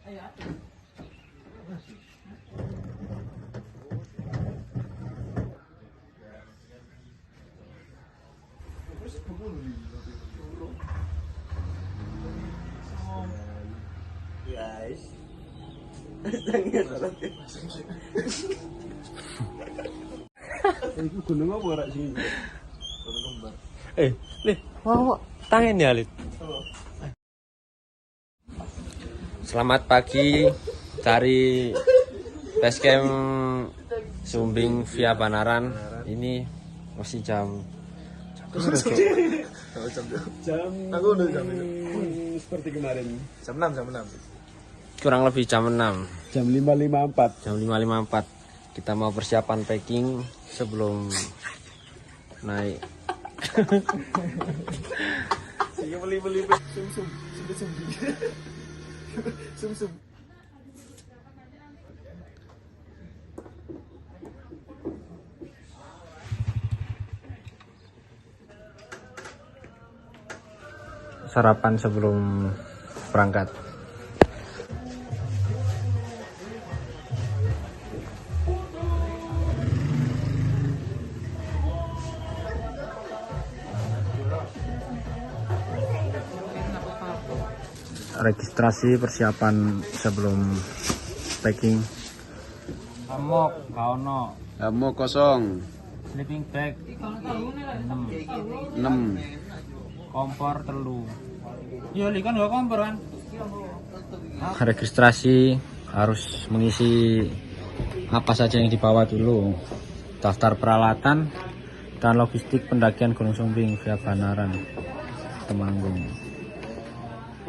Guys. Itu gunung apa ora sini? Gunung kembar. Lih, mau tangan ya, Lid. Selamat pagi dari basecamp Sumbing via Banaran. Ini masih jam Aku udah jam seperti kemarin. Jam 6. kurang lebih jam 6. Jam 5.54. Jam 5.54. Kita mau persiapan packing sebelum naik. Sing beli sum. Sarapan sebelum berangkat. Registrasi persiapan sebelum packing. Amok, kaono. Amok kosong. Sleeping bag 6. 6. Kompor telu. Iya, kan gak kompor kan? Registrasi harus mengisi apa saja yang dibawa dulu. Daftar peralatan dan logistik pendakian Gunung Sumbing via Banaran Temanggung.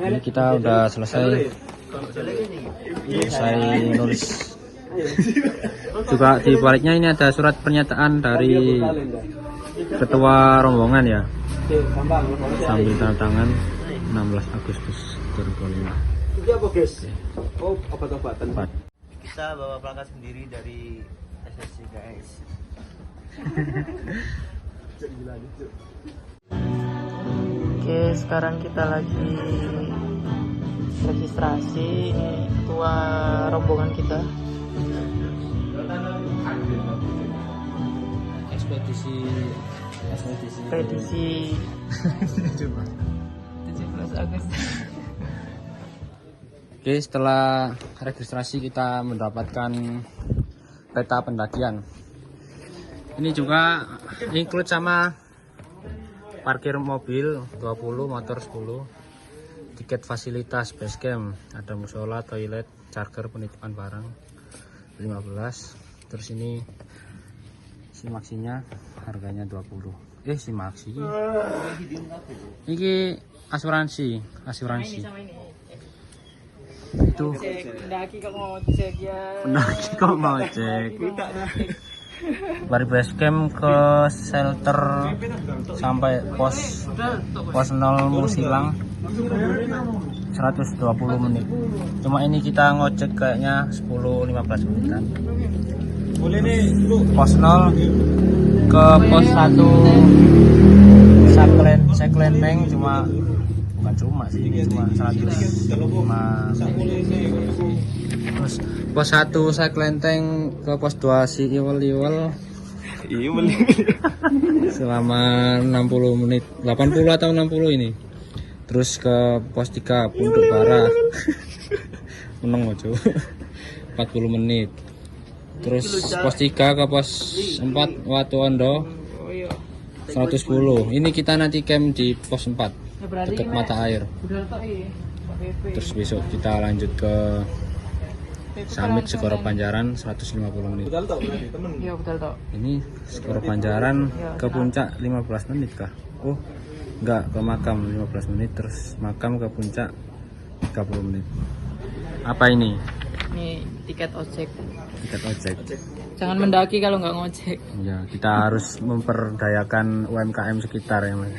Ini kita udah selesai nulis. Juga di baliknya ini ada surat pernyataan dari ketua rombongan ya, sambil tanda tangan 16 Agustus 2005. Itu apa guys? Oh, obat-obatan. Kita bawa perangkat sendiri dari SSC guys. Oke, sekarang kita lagi registrasi. Ini ketua rombongan kita. Ekspedisi 17 Agustus. Oke, setelah registrasi kita mendapatkan peta pendakian. Ini juga include sama parkir mobil 20, motor 10, tiket fasilitas basecamp, ada musola, toilet, charger, penitipan barang 15. Terus ini simaksinya harganya 20. Simaksi. Ini asuransi. Itu Pendaki kok mau cek ya. pendaki kok mau cek. Dari basecamp ke shelter sampai pos 0 Musilang 120 menit. Cuma ini kita ngojek kayaknya 10-15 menitan. Pos 0 ke pos 1 Saklenteng cuma, bukan cuma sih, cuma 105. Terus pos 1 Saklenteng ke pos 2 si Iwel selama 60 menit, 80 atau 60 ini. Terus ke pos 3 Punduk Bara meneng ojo 40 menit. Terus pos 3 ke pos 4 Watu Ondo 110. Ini kita nanti camp di pos 4 dekat mata air. Terus besok kita lanjut ke Summit Segoro Panjaran 150 menit. Iya, betul toh. Ini Segoro Panjaran ke puncak 15 menit kah? Oh, enggak, ke makam 15 menit, terus makam ke puncak 30 menit. Apa ini? Ini tiket ojek. Tiket ojek. Jangan mendaki kalau nggak ngojek. Ya, kita harus memperdayakan UMKM sekitar ya, Mas.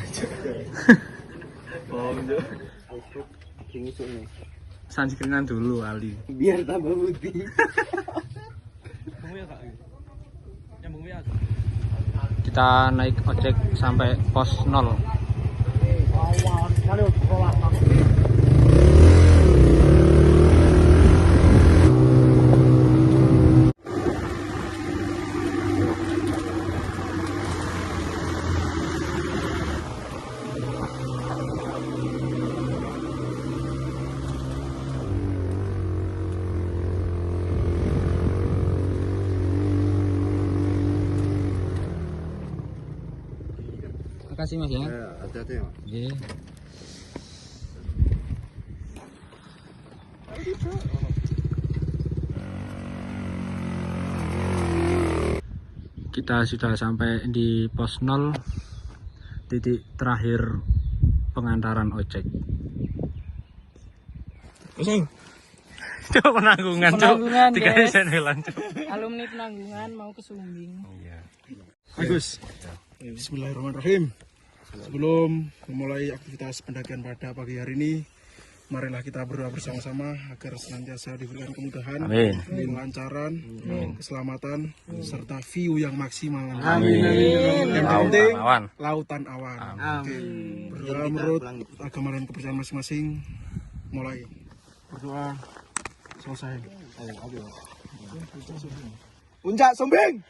Sunscreenan dulu, Ali. Biar tambah putih. Kita naik ojek sampai pos 0. makasih Mas ya. Hati-hati ya, Mas. Oke. Kita sudah sampai di pos 0, titik terakhir pengantaran ojek. Kosong. Coba penanggungan, Penanggungan, Tiga guys. channel, Cuk. Alumni penanggungan mau ke Sumbing. Iya. Bagus. Bismillahirrahmanirrahim. Sebelum memulai aktivitas pendakian pada pagi hari ini, marilah kita berdoa bersama-sama agar senantiasa diberikan kemudahan, Amin. kelancaran, keselamatan, serta view yang maksimal. Amin. Yang Lautan penting awan. lautan awan. Oke. Berdoa menurut agama dan kepercayaan masing-masing. Mulai berdoa selesai. Puncak Sumbing.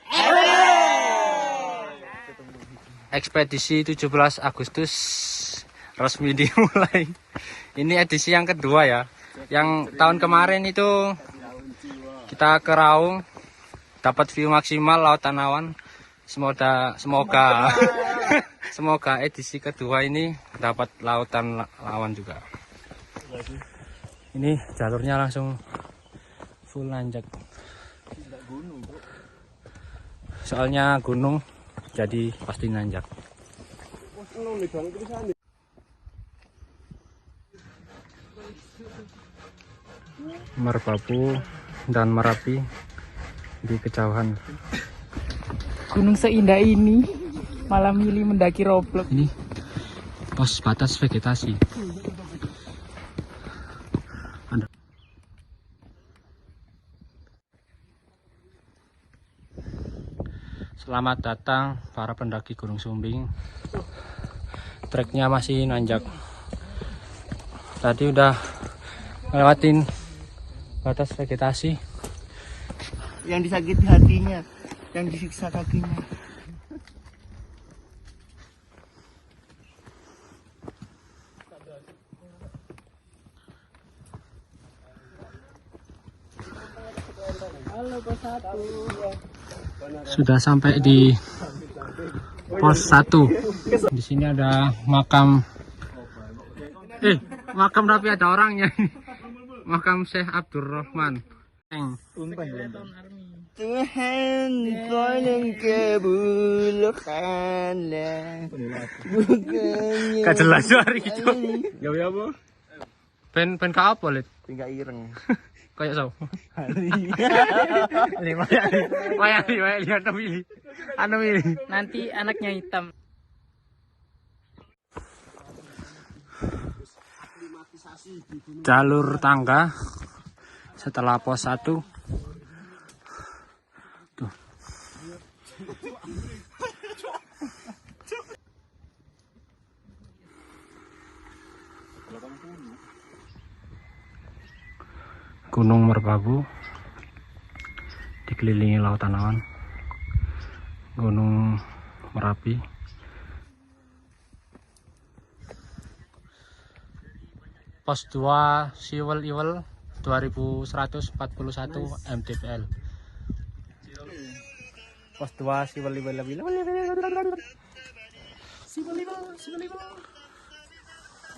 Ekspedisi 17 Agustus resmi dimulai. Ini edisi yang kedua ya. Yang tahun kemarin itu kita ke Raung, dapat view maksimal lautan awan. Semoga edisi kedua ini dapat lautan awan juga. Ini jalurnya langsung full nanjak. Soalnya gunung, jadi pasti nanjak. Merbabu dan Merapi di kejauhan. Gunung seindah ini malah milih mendaki roblok. Ini pos batas vegetasi. Ada. Selamat datang para pendaki Gunung Sumbing. Treknya masih nanjak. Tadi udah ngelewatin batas vegetasi. Yang disakiti hatinya, yang disiksa kakinya. Sudah sampai di pos 1. Di sini ada makam. Makam tapi ada orangnya. Makam Syekh Abdurrahman. Tuhan tolong kabulkanlah. Bukannya Gak jelas hari itu. Ya apa? Ben ka apa, Lid? tinggal ireng. Kayak so. Wayang lihat pilih. Anu pilih. Nanti anaknya hitam. Jalur tangga setelah pos 1. Tuh. Gunung Merbabu dikelilingi lautan awan. Gunung Merapi. Pos 2 Siwel Iwel 2141 mdpl. Pos 2 Siwel Iwel.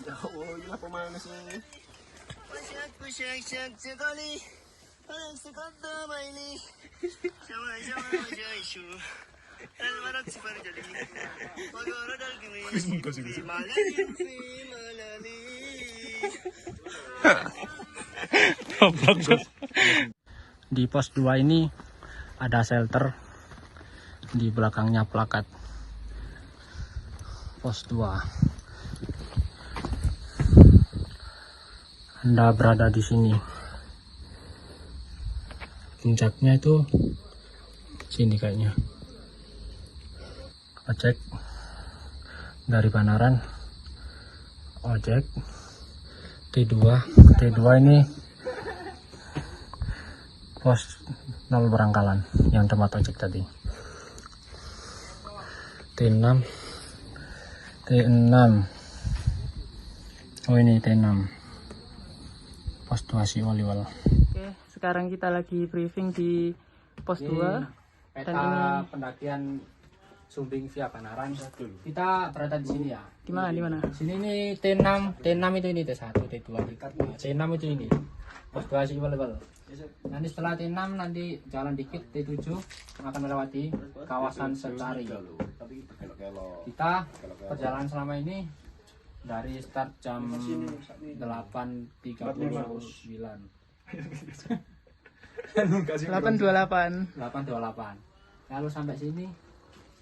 Ya Allah, inilah pemanas ini. Di pos 2 ini ada shelter, di belakangnya plakat pos 2. Anda berada di sini. Puncaknya itu sini kayaknya. Ojek dari Panaran. Ojek T2 ini pos 0 Barangkalan yang tempat ojek tadi. T6. Oh ini T6. Pos 2 Siwaliwal. Oke, sekarang kita lagi briefing di pos 2. Dan ini pendakian Sumbing via Panaran. Kita berada di sini ya. Di mana? Sini ini T6 itu ini T1, T2, T6 itu ini. Pos 2 sih level. Nanti setelah T6 nanti jalan dikit T7 akan melewati kawasan Setari. Kita perjalanan selama ini dari start jam 8.39. 828. 8.28. Lalu sampai sini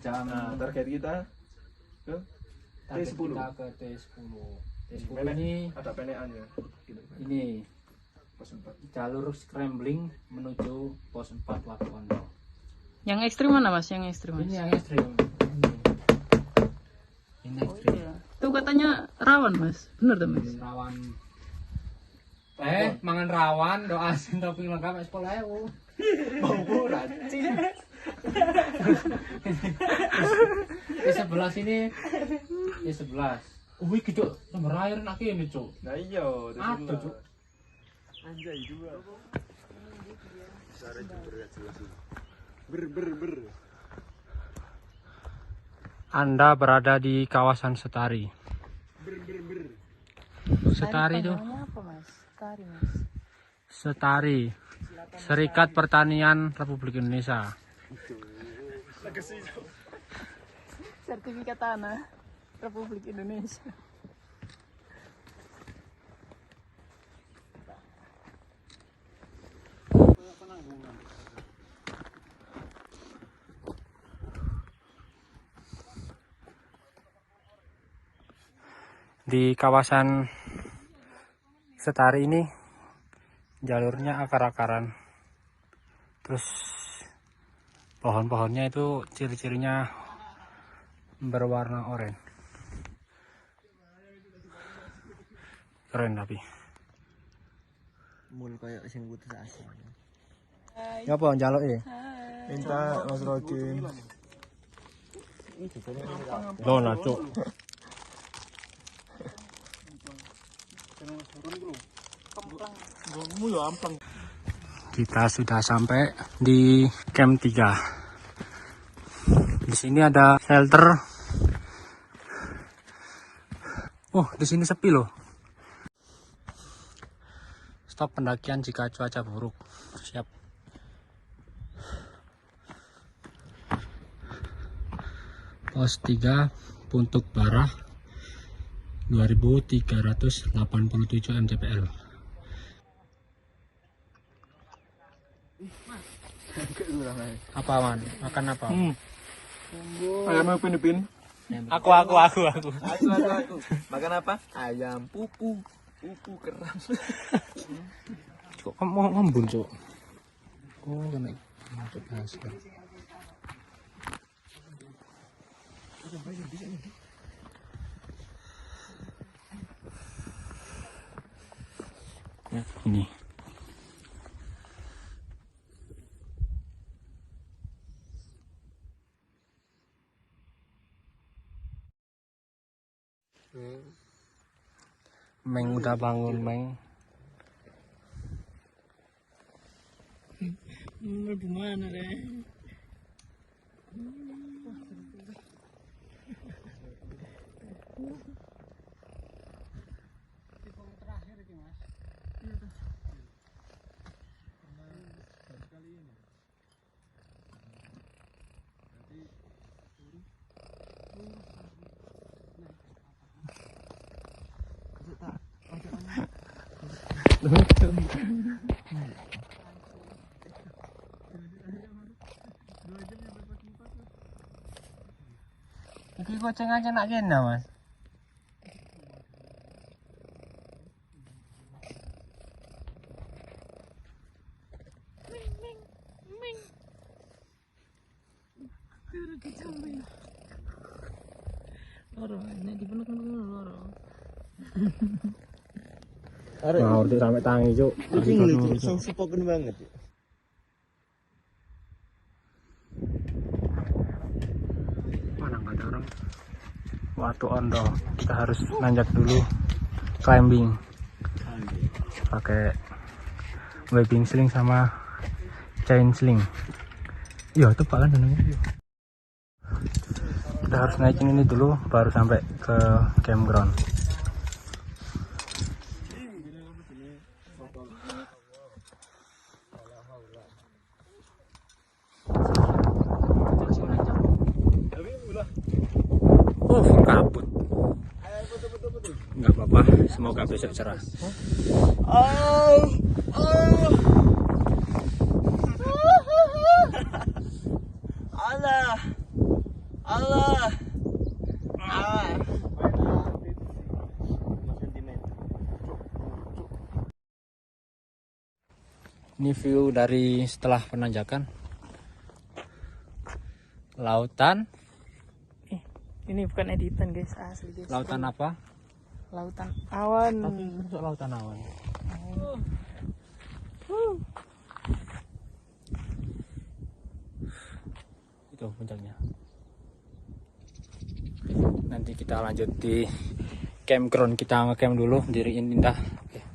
jam Target kita ke target T10. kita ke T10. T10 ini ada peneannya. ini Pos 4. jalur scrambling menuju pos 4 Watuondo. Yang ekstrim mana Mas? Yang ekstrim Mas? Ini yang ekstrim. Ini ekstrim. Tuh katanya rawan Mas. Bener tuh Mas? Rawan. Mangan rawan, doa asin topping lengkap es 10.000. Bau Di sebelah sini, di 11. Wih, gitu, sumber air nak ini cuk. Nah iya, Aduh cuk. Anjay juga. Ber. Anda berada di kawasan Setari. Setari itu? Apa Mas? Setari Mas. Setari, Serikat Pertanian Republik Indonesia. Sertifikat tanah Republik Indonesia. Di kawasan Setari ini jalurnya akar-akaran, terus pohon-pohonnya itu ciri-cirinya berwarna oranye. Keren tapi. Mun kayak sing putus asa. Ngapa njaluk ya? Minta Mas Rokin. Dona cuk. Kita sudah sampai di camp 3. Di sini ada shelter. Oh, di sini sepi loh. Stop pendakian jika cuaca buruk. Siap. Pos 3 Puntuk Barah 2387 mdpl. Apa man? Makan apa? Ayam upin-upin. Aku. Makan apa? Ayam pupu kerang. Kok kamu ngembun cuk? Oh kena masuk hasil. Ya, ini. Meng udah bangun, Meng. Gimana deh? Iki kucing aja nak kena, Mas. Mau untuk sampai tangi, Cuk. Supoken banget. Mana nggak ada orang? Watuondo. Kita harus nanjak dulu, climbing, pakai webbing sling sama chain sling. Iya, itu Pak kan namanya. kita harus naikin ini dulu baru sampai ke campground. Kabut. Nggak apa-apa, semoga besok cerah. Allah. Allah. Ini view dari setelah penanjakan. Lautan. Ini bukan editan guys, asli guys. Lautan apa? Lautan awan. Tapi untuk lautan awan. Itu puncaknya. Nanti kita lanjut di campground, kita ngecamp dulu, diriin Indah. Oke.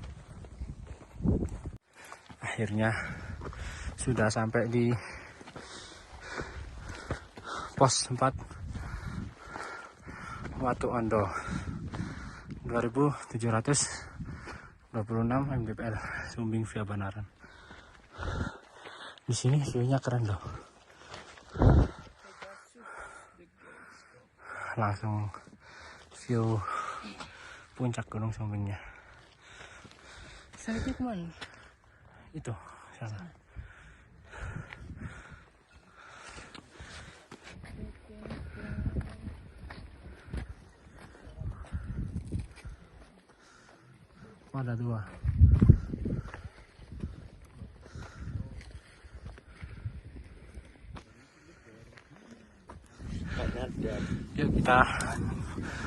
Akhirnya sudah sampai di pos 4 Watu Ondo 2726 mdpl Sumbing via Banaran. Di sini view-nya keren loh. Langsung view puncak Gunung Sumbingnya. Saya kemana? Itu sana. Oh, ada 2. Yuk kita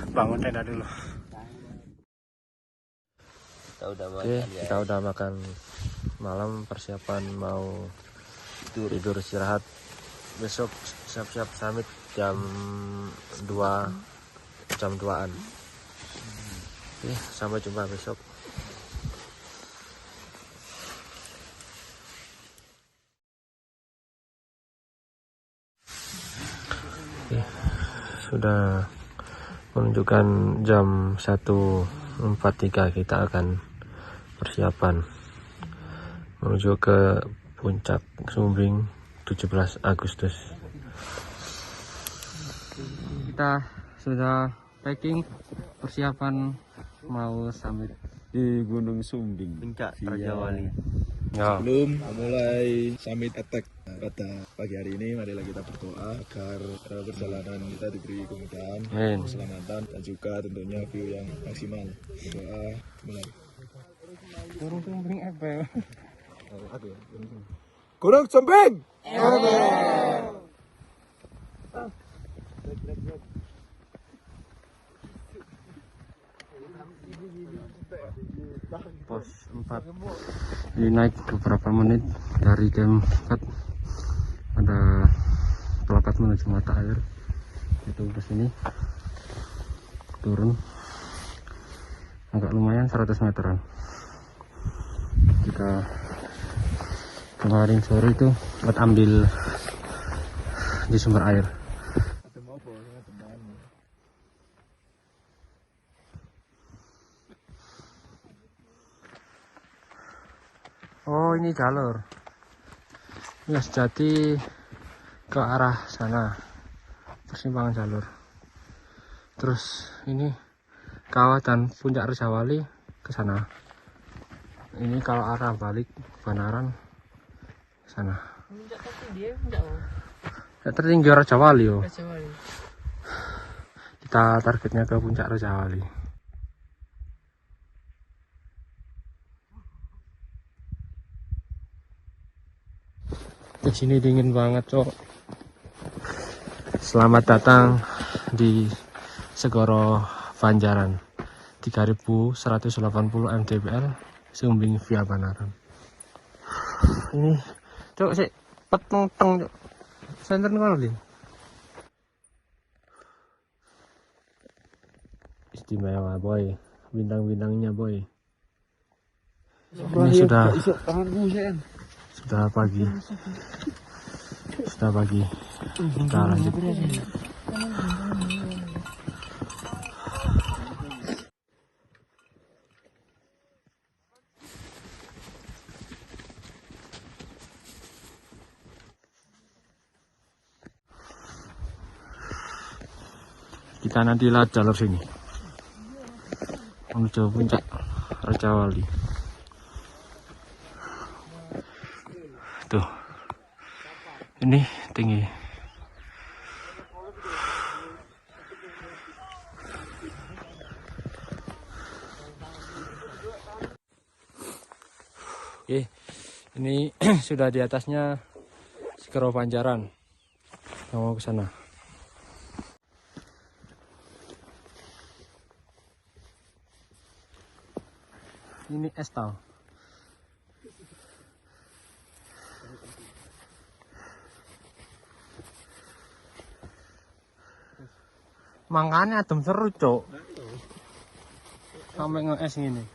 bangun tenda dulu. Oke, kita udah makan malam, persiapan mau tidur istirahat. Besok siap-siap summit jam 2-an. Oke, sampai jumpa besok. Oke, sudah menunjukkan jam 1.43, kita akan persiapan menuju ke puncak Sumbing 17 Agustus. Kita sudah packing, persiapan mau summit di Gunung Sumbing, Puncak Raja Wali. ya. Sebelum mulai summit attack pada pagi hari ini, marilah kita berdoa agar perjalanan kita diberi kemudahan, Amin. keselamatan, dan juga tentunya view yang maksimal. Berdoa mulai. Gunung Sumbing apa ya? Gunung Sumbing. Pos 4 ini naik beberapa menit dari camp 4, ada pelakat menuju mata air, itu ke sini turun agak lumayan 100 meteran. Kita kemarin sore itu buat ambil di sumber air. Oh, ini jalur ya sejati ke arah sana, persimpangan jalur. Terus ini kawah dan puncak Raja Wali ke sana. Ini kalau arah balik Banaran ke sana. Puncak tertinggi ya, puncak apa? Ya, tertinggi Raja Wali yo. Raja Wali. Kita targetnya ke puncak Raja Wali. Di sini dingin banget, cok. Selamat datang di Segoro Banjaran 3180 mdpl Sumbing via Banaran. Ini cok sih peteng teng cok. Senter ngono lho. Istimewa boy, bintang-bintangnya boy. Ini sudah pagi. Kita lanjut. Kita nanti lewat jalur sini menuju puncak Rajawali. Tuh, ini tinggi. Oke, ini sudah di atasnya Segoro Panjaran. Yang mau ke sana. Ini es tau. Makanya adem seru, Cok. Sampai nge-es gini.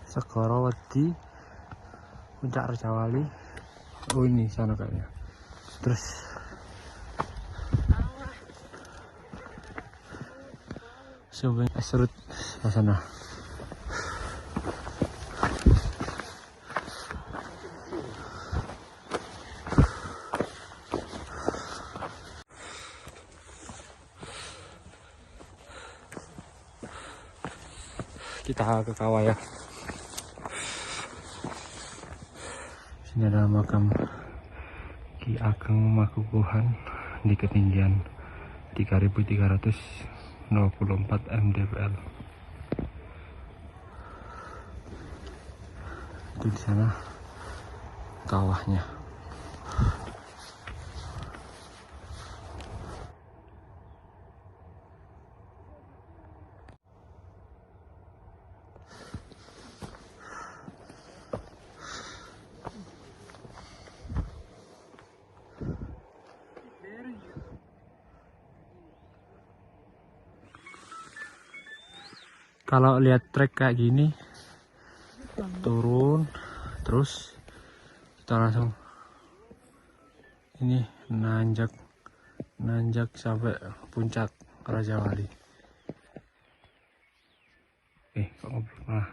Segoro Wedi, puncak Rajawali. Oh ini sana kayaknya. Terus Sumbing Esrut ke sana. Kita ke kawah ya. Ini adalah makam Ki Ageng Makukuhan di ketinggian 3324 mdpl. Itu di sana kawahnya. Kalau lihat trek kayak gini, turun terus kita langsung ini nanjak sampai puncak Rajawali. Kok ngobrol malah.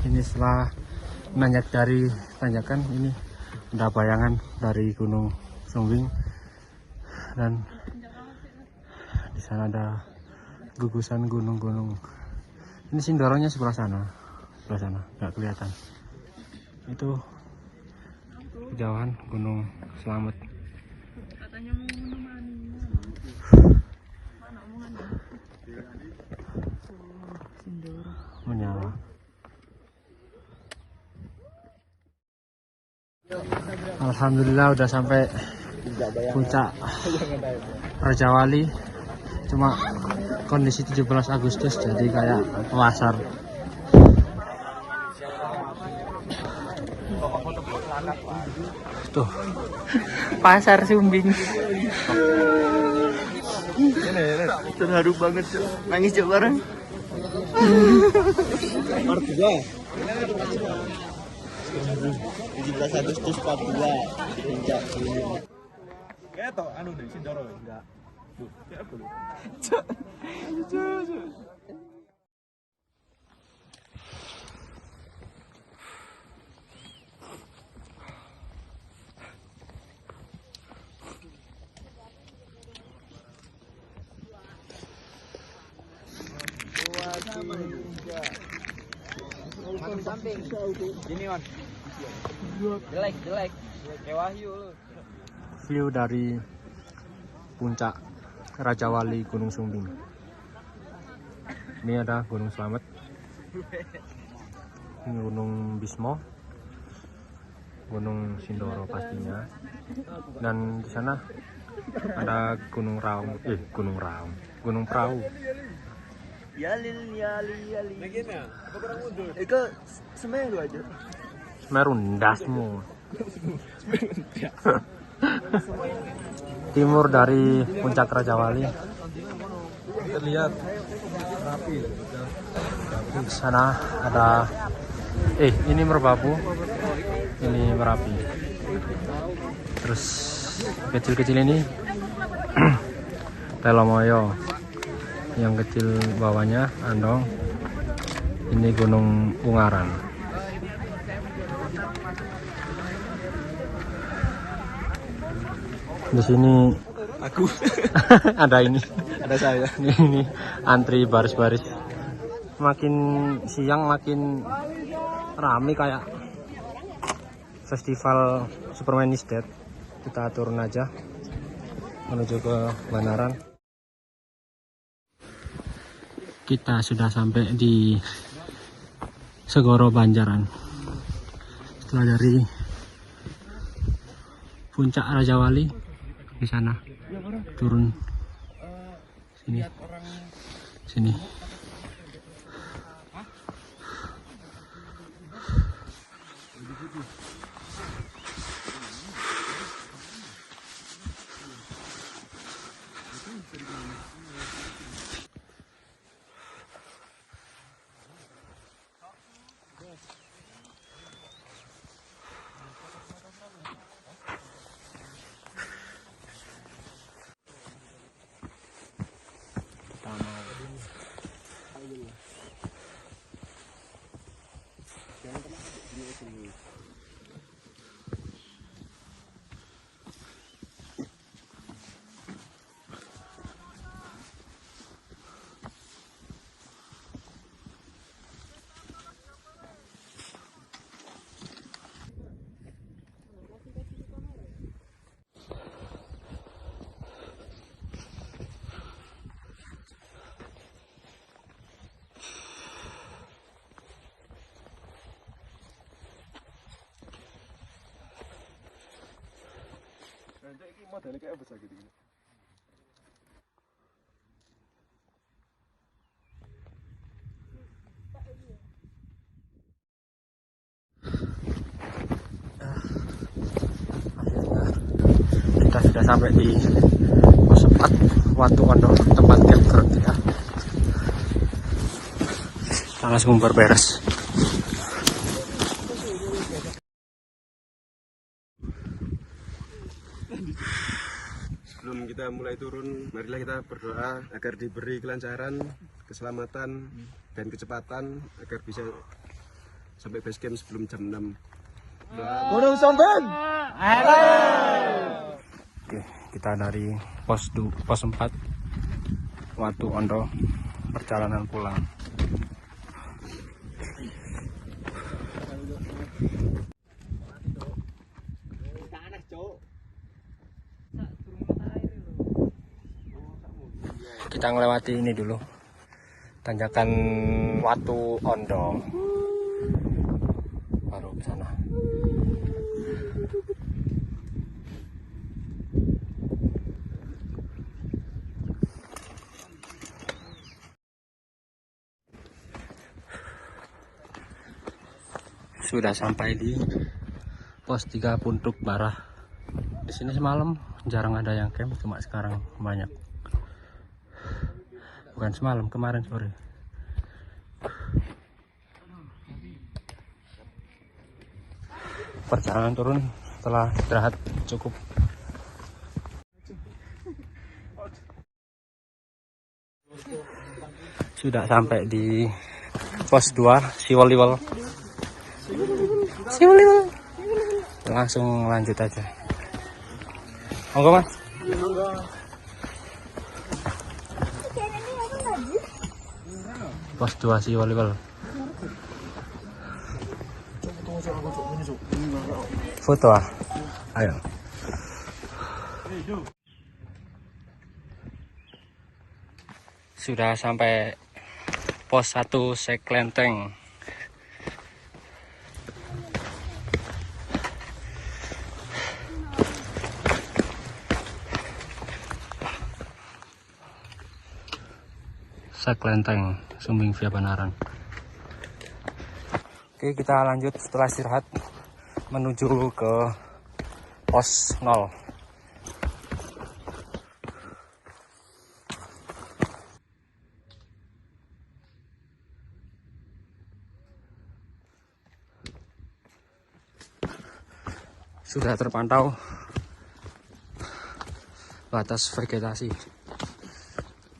Ini setelah nanjak dari tanjakan ini ada bayangan dari Gunung Sumbing dan di sana ada gugusan gunung-gunung. Ini Sindoronya sebelah sana nggak kelihatan. Itu kejauhan Gunung Slamet. Katanya mau menemani. Mana omongannya? Sindoro. Menyala. Alhamdulillah udah sampai puncak Rajawali. Cuma kondisi 17 Agustus jadi kayak pasar. Tuh, Pasar Sumbing. Terharu banget, Cok. Nangis Cok bareng. Part 2. 17 Agustus 42 puncak Gunung. Kayak tau anu deh Sindoro enggak. Duh, kayak apa lu? Samping. Gini, Wan. Jelek. Kayak Wahyu lu. View dari puncak Rajawali Gunung Sumbing. Ini ada Gunung Slamet, ini Gunung Bismo, Gunung Sindoro pastinya, dan di sana ada Gunung Perahu. Yalil. Eko semelu aja. Semeru ndasmu. Timur dari puncak Raja Wali. Terlihat rapi. Di sana ada ini Merbabu, ini Merapi. Terus kecil-kecil ini Telomoyo, yang kecil bawahnya Andong. Ini Gunung Ungaran. Di sini Aku ada ini. ada saya. Ini antri baris-baris. Makin siang makin rame kayak festival Superman is Dead. Kita turun aja menuju ke Banaran. Kita sudah sampai di Segoro Banjaran. Setelah dari puncak Raja Wali di sana turun sini. Modelnya kayak besar gitu. Kita sudah sampai di pos 4 Watu Ondo, tempat campground kita. Kita langsung berberes. Sebelum kita mulai turun, marilah kita berdoa agar diberi kelancaran, keselamatan, dan kecepatan agar bisa sampai base camp sebelum jam 6. Gunung Somben. Oke, kita dari pos 4 Watu Ondo, perjalanan pulang. Kita melewati ini dulu, tanjakan Watu Ondo, baru ke sana. Sudah sampai di pos 3 Puntuk Barah. Di sini semalam jarang ada yang camp, cuma sekarang banyak. Bukan semalam, kemarin sore. Perjalanan turun setelah istirahat cukup. Sudah sampai di pos 2 Siwoliwol. Langsung lanjut aja. Monggo Mas. Pos 2 Siwoliwol. Foto ah. Ayo. Sudah sampai pos 1 Seklenteng. Seklenteng, Sumbing via Banaran. Oke, kita lanjut setelah istirahat. menuju ke pos 0. Sudah terpantau batas vegetasi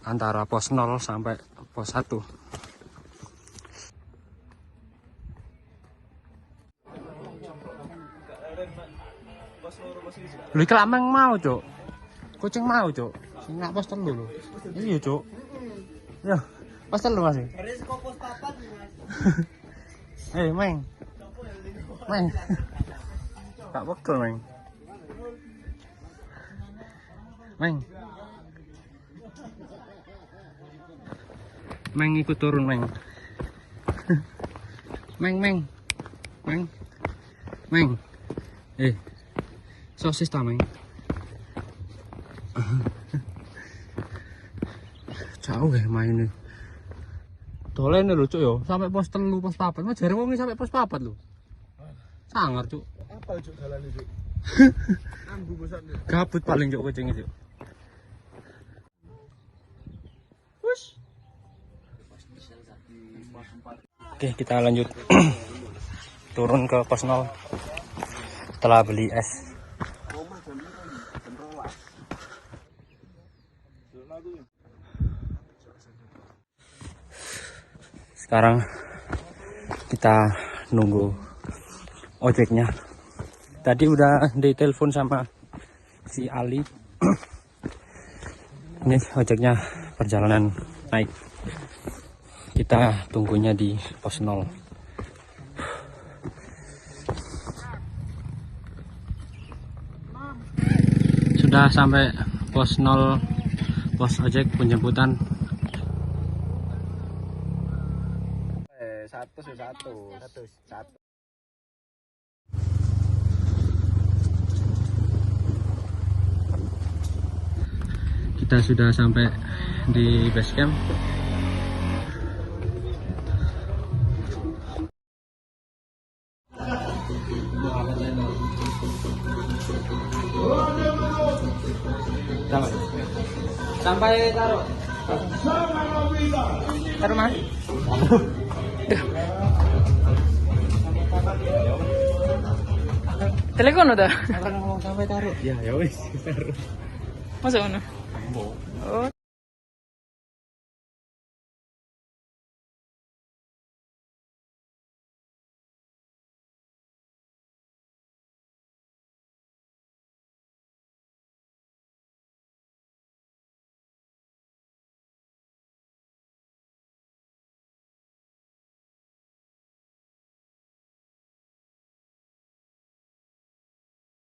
antara pos 0 sampai pos 1. Lho iki lameng mau, Cuk. Kucing mau, Cuk. Sing nak pos 3 lho. Iya, Cuk. Ya, pos 3 Mas. Meng. Meng. Gak betul, Meng. Meng. Meng ikut turun, Meng. Meng, Meng. Meng. Meng. Sosis ta, Meng. Jauh ya mainnya. Dolene lho, Cuk yo, sampai pos 3, pos 4. Mas jare wong sampai pos 4 lho. Sangar, Cuk. Apa Cuk dalane Cuk? Ambu bosane. Gabut paling Cuk kucing itu. Oke, kita lanjut turun ke pos 0 setelah beli es. Sekarang kita nunggu ojeknya. Tadi udah ditelepon sama si Ali. Ini ojeknya perjalanan naik. Kita tunggunya di pos 0. Sudah sampai pos 0, pos ojek penjemputan. Satu. Kita sudah sampai di base camp. Sampai taruh. Taruh Mas. Telepon udah. Orang ngomong sampai taruh. Ya wis, taruh. Masa mana? Oh.